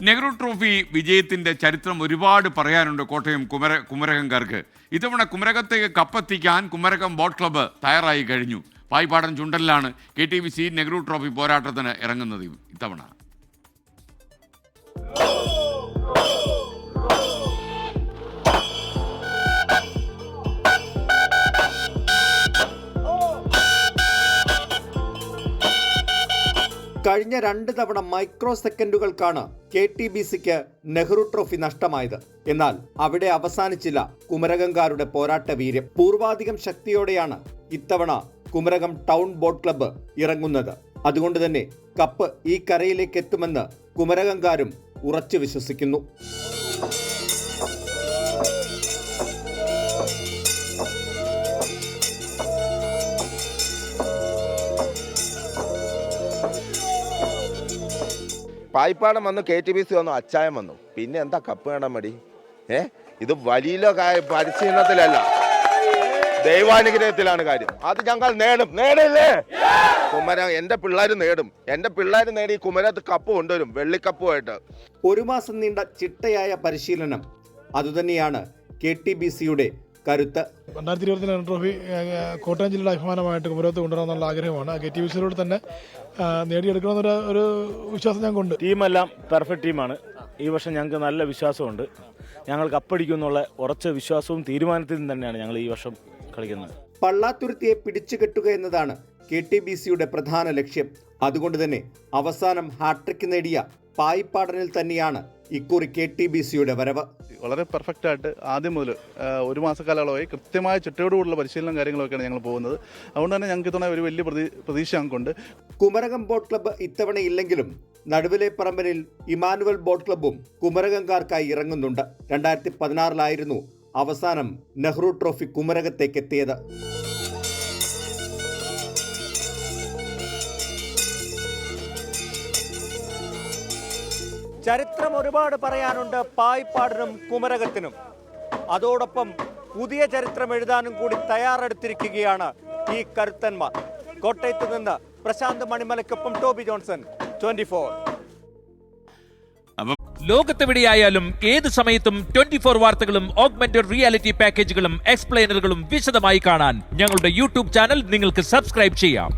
Nehru trophy വിജയത്തിന്റെ ചരിത്രം ഒരുപാട് പറയാനുണ്ട് കോട്ടയം കുമരകംകാർക്ക്. ഇത്തവണ കുമരകത്തേക്ക് കപ്പെത്തിക്കാൻ കുമരകം ബോട്ട് ക്ലബ്ബ് തയ്യാറായി കഴിഞ്ഞു. പായിപ്പാടൻ ചുണ്ടലിലാണ് KTBC നെഹ്റു ട്രോഫി പോരാട്ടത്തിന് ഇറങ്ങുന്നത് ഇത്തവണ. കഴിഞ്ഞ 2 തവണ മൈക്രോ സെക്കൻഡുകൾക്കാണ് KTBCക്ക് നെഹ്റു ട്രോഫി നഷ്ടമായത്. എന്നാൽ അവിടെ അവസാനിച്ചില്ല കുമരകംകാരുടെ പോരാട്ട വീര്യം. പൂർവാധികം ശക്തിയോടെയാണ് ഇത്തവണ കുമരകം ടൗൺ ബോട്ട് ക്ലബ്ബ് ഇറങ്ങുന്നത്. അതുകൊണ്ട് തന്നെ കപ്പ് ഈ കരയിലേക്ക് എത്തുമെന്ന് കുമരകംകാരും ഉറച്ചു വിശ്വസിക്കുന്നു. പായിപ്പാടം വന്നു, KTBC വന്നു, അച്ചായം വന്നു, പിന്നെ എന്താ കപ്പ് വേണം മടി? ഇത് വലിയ പരിശീലനത്തിലല്ല, ദൈവാനുഗ്രഹത്തിലാണ് കാര്യം. അത് ഞങ്ങൾ നേടില്ലേ? കുമരം എന്റെ പിള്ളേർ നേടി കുമരത്ത് കപ്പ് കൊണ്ടുവരും, വെള്ളിക്കപ്പുമായിട്ട്. 1 മാസം നീണ്ട ചിട്ടയായ പരിശീലനം അതുതന്നെയാണ് KTBCയുടെ കരുത്ത്. 2024 ട്രോഫി കോട്ടയം ജില്ലയുടെ അഭിമാനമായിട്ട് കുമരകത്ത് കൊണ്ടുവരാനുള്ള ആഗ്രഹമാണ്. KTBCയിലൂടെ തന്നെ നേടിയെടുക്കണമെന്നൊരു വിശ്വാസം ഞങ്ങൾക്കുണ്ട്. ടീമെല്ലാം പെർഫെക്റ്റ് ടീമാണ്. ഈ വർഷം ഞങ്ങൾക്ക് നല്ല വിശ്വാസമുണ്ട്. ഞങ്ങൾ കപ്പടിക്കുമെന്നുള്ള ഉറച്ച വിശ്വാസവും തീരുമാനത്തിലും തന്നെയാണ് ഞങ്ങൾ ഈ വർഷം കളിക്കുന്നത്. പള്ളാത്തുരുത്തിയെ പിടിച്ചുകെട്ടുക എന്നതാണ് KTBCയുടെ പ്രധാന ലക്ഷ്യം. അതുകൊണ്ട് തന്നെ അവസാനം ഹാട്രിക് നേടിയ പായിപ്പാടനിൽ തന്നെയാണ് ഇക്കുറി KTBCയുടെ വരവ്. വളരെ പെർഫെക്റ്റ് ആയിട്ട് ആദ്യം മുതൽ 1 മാസക്കാലയളവായി കൃത്യമായ ചിട്ടയോടുകൂടിയുള്ള പരിശീലനം കാര്യങ്ങളൊക്കെയാണ് ഞങ്ങൾ പോകുന്നത്. അതുകൊണ്ട് തന്നെ ഞങ്ങൾക്ക് ഇത്തവണ ഒരു വലിയ പ്രതീക്ഷ ഞങ്ങൾക്കുണ്ട്. കുമരകം ബോട്ട് ക്ലബ്ബ് ഇത്തവണ ഇല്ലെങ്കിലും നടുവിലെ പറമ്പനിൽ ഇമാനുവൽ ബോട്ട് ക്ലബ്ബും കുമരകംകാർക്കായി ഇറങ്ങുന്നുണ്ട്. 2016 അവസാനം നെഹ്റു ട്രോഫി കുമരകത്തേക്ക് എത്തിയത്. ചരിത്രം ഒരുപാട് പറയാനുണ്ട് പായിപ്പാടിനും കുമരകത്തിനും. അതോടൊപ്പം പുതിയ ചരിത്രം എഴുതാനും കൂടി തയ്യാറെടുത്തിരിക്കുകയാണ് ഈ കരുത്തന്മാർ. കോട്ടയത്ത് നിന്ന് പ്രശാന്ത് മണിമലയ്ക്കൊപ്പം ടോബി ജോൺസൺ, 24. ലോകത്തെവിടെയായാലും ഏത് സമയത്തും 24 വാർത്തകളും ഓഗ്മെന്റഡ് റിയാലിറ്റി പാക്കേജുകളും എക്സ്പ്ലെയിനറുകളും വിശദമായി കാണാൻ ഞങ്ങളുടെ YouTube ചാനൽ നിങ്ങൾക്ക് സബ്സ്ക്രൈബ് ചെയ്യാം.